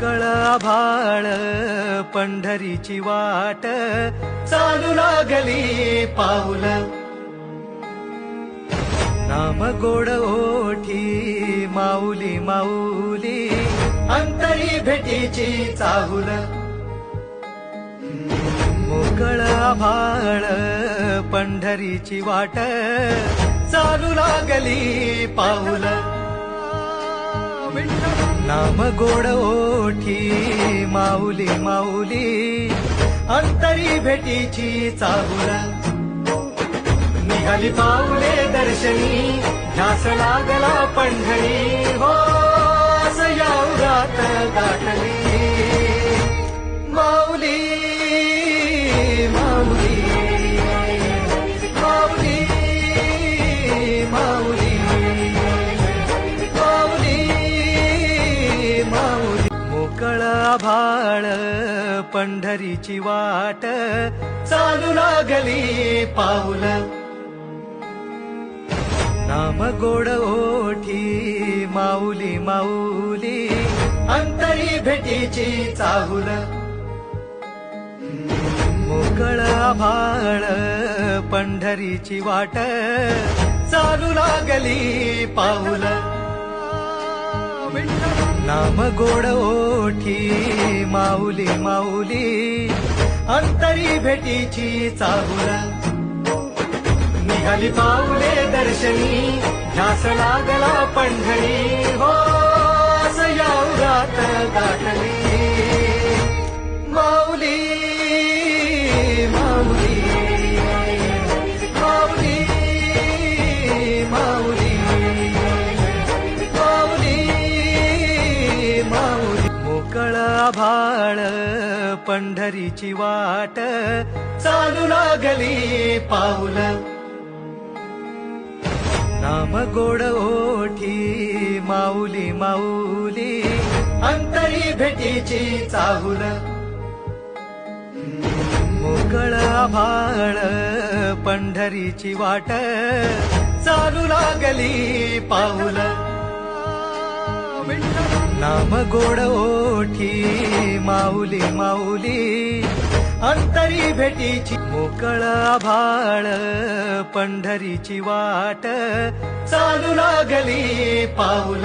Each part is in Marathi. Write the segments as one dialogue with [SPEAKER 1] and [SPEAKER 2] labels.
[SPEAKER 1] मोकळ आभाळ पंढरीची वाट चालू लागली पाऊल नाम गोड ओठी माऊली माऊली अंतरी भेटीची चाहुल मोकळ आभाळ पंढरीची वाट चालू लागली पाऊल नाम गोड ओठी माऊली माऊली अंतरी भेटीची चाहुल निघाली पाऊले दर्शनी ध्यास लागला पंढरी हो असया उरात गाठली माऊली माऊली माऊली माऊली माऊली माऊली मोकळ आभाळ पंढरीची वाट चालू लागली पाऊल नाम गोड ओठी माऊली माऊली अंतरी भेटीची चाहुल मोकळ आभाळ पंढरीची वाट चालू लागली पाऊल नाम गोड ओठी माऊली माऊली अंतरी भेटीची चाहुल निघाली पाऊले दर्शनी ध्यास लागला पंढरी हो असया उरात गाठली माऊली माऊली माऊली माऊली माऊली माऊली मोकळ आभाळ पंढरीची वाट चालू लागली पाऊल नाम गोड ओठी माऊली माऊली अंतरी भेटीची चाहुल मोकळ आभाळ पंढरीची वाट चालू लागली पाऊल नाम गोड ओठी माऊली माऊली अंतरी भेटीची मोकळ आभाळ पंढरीची वाट चालू लागली पाऊल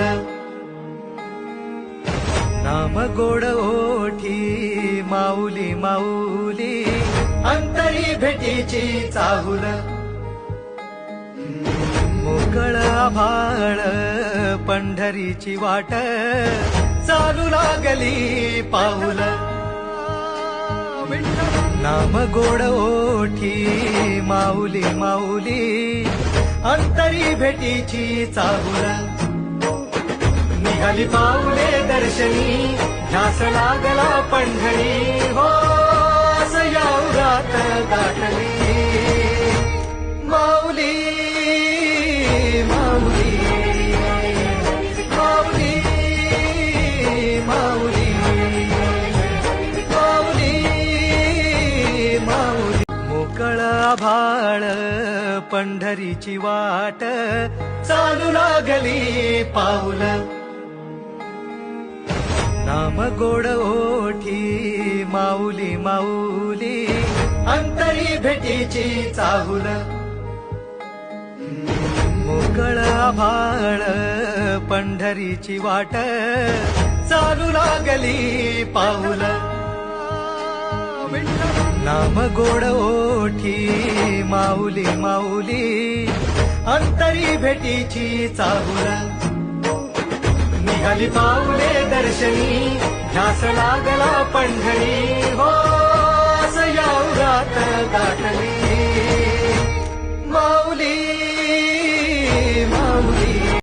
[SPEAKER 1] नाम गोड ओठी माऊली माऊली अंतरी भेटीची चाहुल मोकळ आभाळ पंढरीची वाट चालू लागली पाऊल नाम गोड ओठी माऊली माऊली अंतरी भेटीची चाहुल निघाली पाऊले दर्शनी ध्यास लागला पंढरी हो असया उरात गाठली माऊली माऊली माऊली माऊली माऊली माऊली मोकळ आभाळ पंढरीची वाट चालू लागली पाऊल नाम गोड ओठी माऊली माऊली अंतरी भेटीची चाहुल मोकळ आभाळ पंढरीची वाट चालू लागली पाऊल नाम गोड ओठी माऊली माऊली अंतरी भेटीची चाहुल निघाली पाऊले दर्शनी ध्यास लागला पंढरी हो